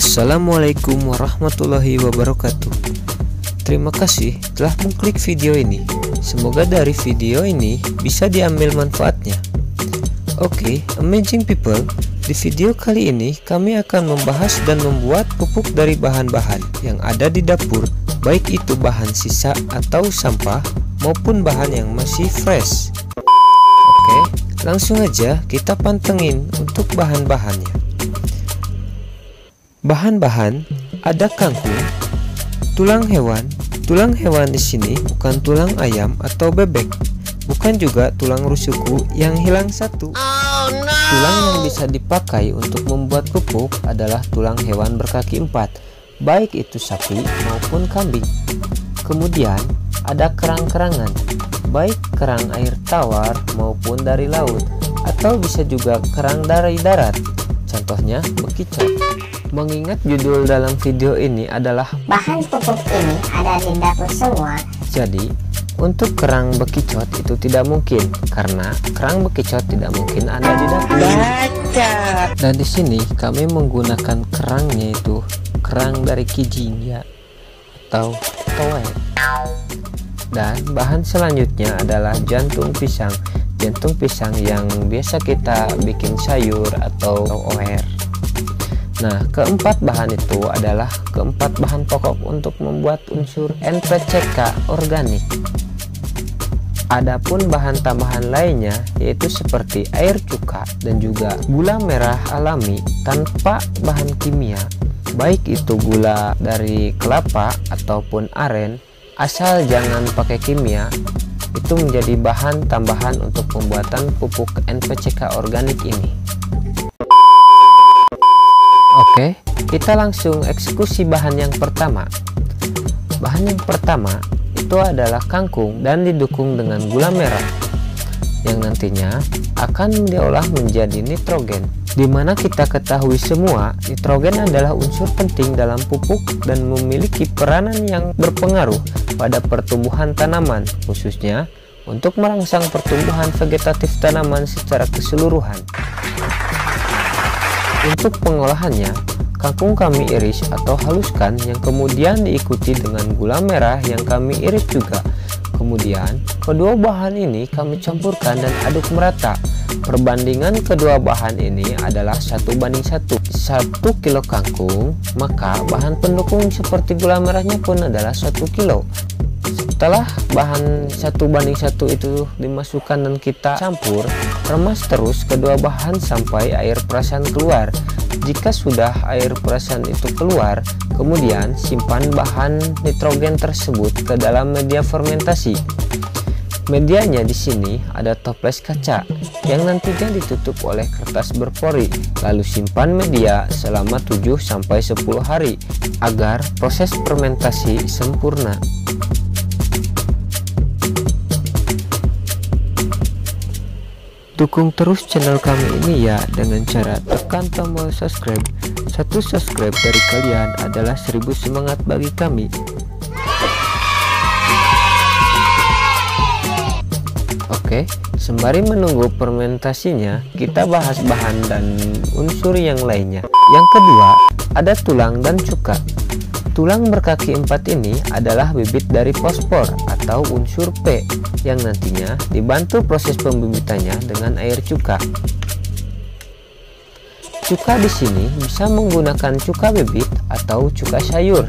Assalamualaikum warahmatullahi wabarakatuh. Terima kasih telah mengklik video ini. Semoga dari video ini bisa diambil manfaatnya. Oke, amazing people, di video kali ini kami akan membahas dan membuat pupuk dari bahan-bahan yang ada di dapur, baik itu bahan sisa atau sampah maupun bahan yang masih fresh. Oke, langsung aja kita pantengin untuk bahan-bahannya. Bahan-bahan ada kangkung, tulang hewan. Tulang hewan di sini bukan tulang ayam atau bebek, bukan juga tulang rusuku yang hilang satu. Tulang yang bisa dipakai untuk membuat pupuk adalah tulang hewan berkaki 4, baik itu sapi maupun kambing. Kemudian ada kerang-kerangan, baik kerang air tawar maupun dari laut, atau bisa juga kerang dari darat. Contohnya bekicot. Mengingat judul dalam video ini adalah bahan pupuk ini ada di dapur semua. Jadi untuk kerang bekicot itu tidak mungkin, karena kerang bekicot tidak mungkin ada di dapur. Dan di sini kami menggunakan kerangnya itu kerang dari Kijing atau toel. Dan bahan selanjutnya adalah jantung pisang. Jantung pisang yang biasa kita bikin sayur atau oer. Nah, keempat bahan itu adalah keempat bahan pokok untuk membuat unsur NPCK organik. Adapun bahan tambahan lainnya yaitu seperti air cuka dan juga gula merah alami tanpa bahan kimia, baik itu gula dari kelapa ataupun aren, asal jangan pakai kimia. Itu menjadi bahan tambahan untuk pembuatan pupuk NPCK organik ini. Oke, kita langsung eksekusi bahan yang pertama. Bahan yang pertama itu adalah kangkung dan didukung dengan gula merah yang nantinya akan diolah menjadi nitrogen. Dimana kita ketahui semua, nitrogen adalah unsur penting dalam pupuk dan memiliki peranan yang berpengaruh pada pertumbuhan tanaman, khususnya untuk merangsang pertumbuhan vegetatif tanaman secara keseluruhan. Untuk pengolahannya, kangkung kami iris atau haluskan yang kemudian diikuti dengan gula merah yang kami iris juga. Kemudian, kedua bahan ini kami campurkan dan aduk merata. Perbandingan kedua bahan ini adalah 1:1. 1 kilo kangkung, maka bahan pendukung seperti gula merahnya pun adalah 1 kilo. Setelah bahan 1:1 itu dimasukkan dan kita campur, remas terus kedua bahan sampai air perasan keluar. Jika sudah air perasan itu keluar, kemudian simpan bahan nitrogen tersebut ke dalam media fermentasi. Medianya di sini ada toples kaca yang nantinya ditutup oleh kertas berpori, lalu simpan media selama 7-10 hari agar proses fermentasi sempurna. Dukung terus channel kami ini ya dengan cara tekan tombol subscribe. 1 subscribe dari kalian adalah 1000 semangat bagi kami. Oke, sembari menunggu fermentasinya, kita bahas bahan dan unsur yang lainnya. Yang kedua, ada tulang dan cuka. Tulang berkaki 4 ini adalah bibit dari fosfor atau unsur P yang nantinya dibantu proses pembibitannya dengan air cuka. Cuka di sini bisa menggunakan cuka bibit atau cuka sayur.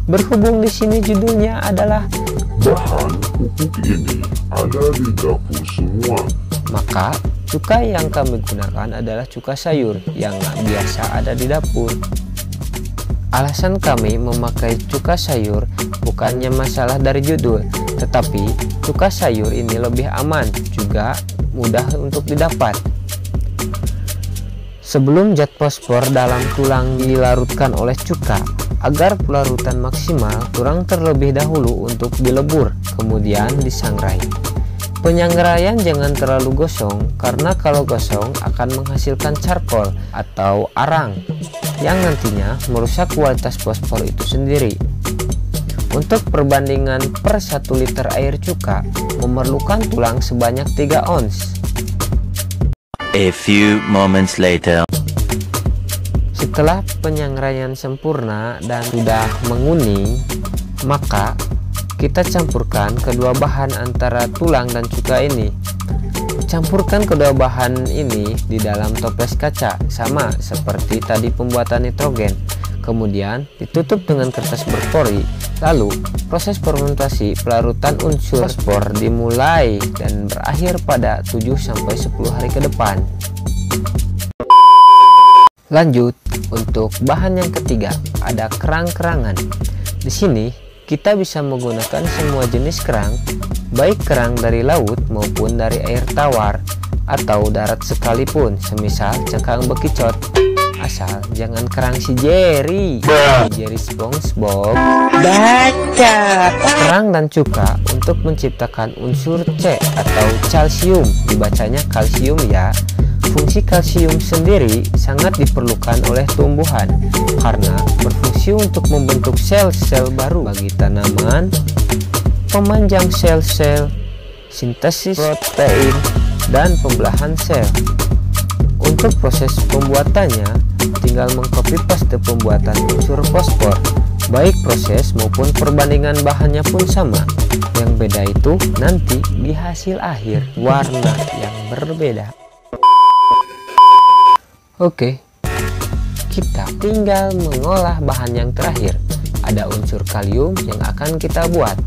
Berhubung di sini judulnya adalah bahan pupuk ini ada di dapur semua, maka cuka yang kami gunakan adalah cuka sayur yang biasa ada di dapur. Alasan kami memakai cuka sayur bukannya masalah dari judul, tetapi cuka sayur ini lebih aman, juga mudah untuk didapat. Sebelum zat fosfor dalam tulang dilarutkan oleh cuka, agar pelarutan maksimal, tulang terlebih dahulu untuk dilebur, kemudian disangrai. Penyangraian jangan terlalu gosong, karena kalau gosong akan menghasilkan charcoal atau arang yang nantinya merusak kualitas fosfor itu sendiri. Untuk perbandingan per 1 liter air cuka memerlukan tulang sebanyak 3 ons. A few moments later. Setelah penyangraian sempurna dan sudah menguning, maka kita campurkan kedua bahan antara tulang dan cuka ini. Campurkan kedua bahan ini di dalam toples kaca, sama seperti tadi pembuatan nitrogen. Kemudian ditutup dengan kertas berpori. Lalu proses fermentasi pelarutan unsur fosfor dimulai dan berakhir pada 7-10 hari ke depan. Lanjut, untuk bahan yang ketiga ada kerang-kerangan. Di sini kita bisa menggunakan semua jenis kerang, baik kerang dari laut maupun dari air tawar atau darat sekalipun, semisal cekang bekicot. Asal jangan kerang si Jerry SpongeBob. Baca. Kerang dan cuka untuk menciptakan unsur C atau kalsium, dibacanya kalsium ya. Fungsi kalsium sendiri sangat diperlukan oleh tumbuhan karena berfungsi untuk membentuk sel-sel baru bagi tanaman, pemanjang sel-sel, sintesis protein, dan pembelahan sel. Untuk proses pembuatannya, tinggal mengcopy paste pembuatan unsur fosfor. Baik proses maupun perbandingan bahannya pun sama. Yang beda itu nanti di hasil akhir, warna yang berbeda. Oke, kita tinggal mengolah bahan yang terakhir. Ada unsur kalium yang akan kita buat.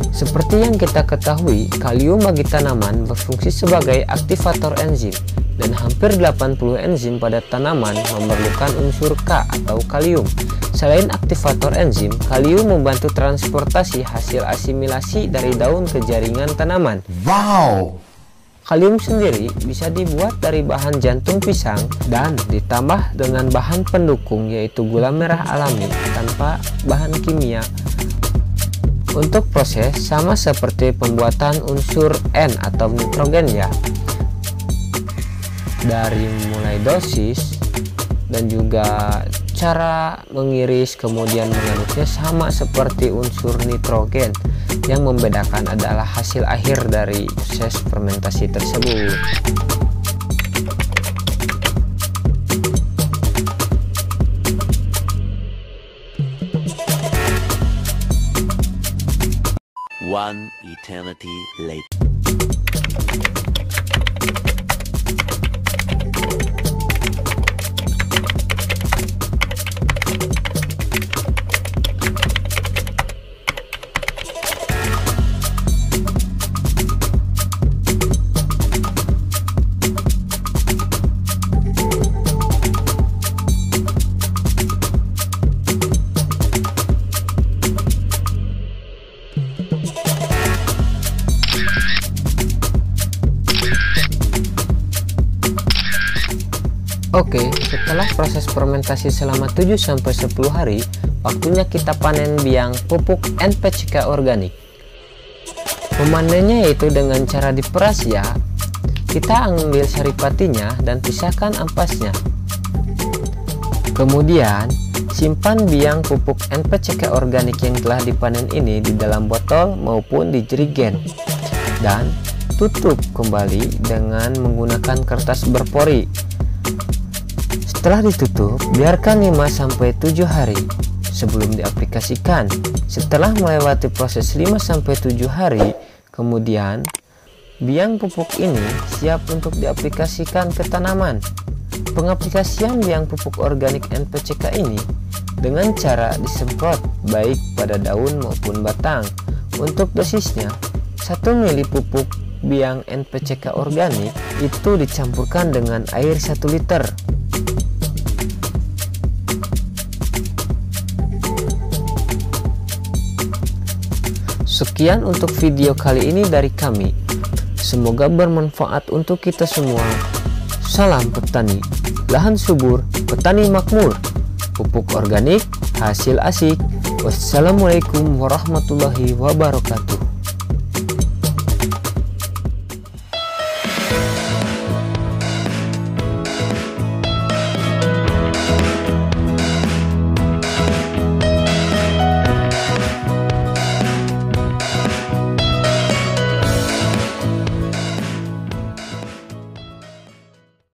Seperti yang kita ketahui, kalium bagi tanaman berfungsi sebagai aktivator enzim, dan hampir 80 enzim pada tanaman memerlukan unsur K atau kalium. Selain aktivator enzim, kalium membantu transportasi hasil asimilasi dari daun ke jaringan tanaman. Wow! Kalium sendiri bisa dibuat dari bahan jantung pisang dan ditambah dengan bahan pendukung yaitu gula merah alami tanpa bahan kimia. Untuk proses sama seperti pembuatan unsur N atau nitrogen ya. Dari mulai dosis dan juga cara mengiris kemudian mengaduknya sama seperti unsur nitrogen. Yang membedakan adalah hasil akhir dari proses fermentasi tersebut. One eternity later. Oke, setelah proses fermentasi selama 7-10 hari, waktunya kita panen biang pupuk NPCK organik. Memanennya yaitu dengan cara diperas ya. Kita ambil saripatinya dan pisahkan ampasnya. Kemudian, simpan biang pupuk NPCK organik yang telah dipanen ini di dalam botol maupun di jerigen. Dan tutup kembali dengan menggunakan kertas berpori. Setelah ditutup, biarkan 5-7 hari sebelum diaplikasikan. Setelah melewati proses 5-7 hari, kemudian biang pupuk ini siap untuk diaplikasikan ke tanaman. Pengaplikasian biang pupuk organik NPCK ini dengan cara disemprot baik pada daun maupun batang. Untuk dosisnya, 1 ml pupuk biang NPCK organik itu dicampurkan dengan air 1 liter. Sekian untuk video kali ini dari kami. Semoga bermanfaat untuk kita semua. Salam petani, lahan subur, petani makmur, pupuk organik, hasil asik. Wassalamualaikum warahmatullahi wabarakatuh.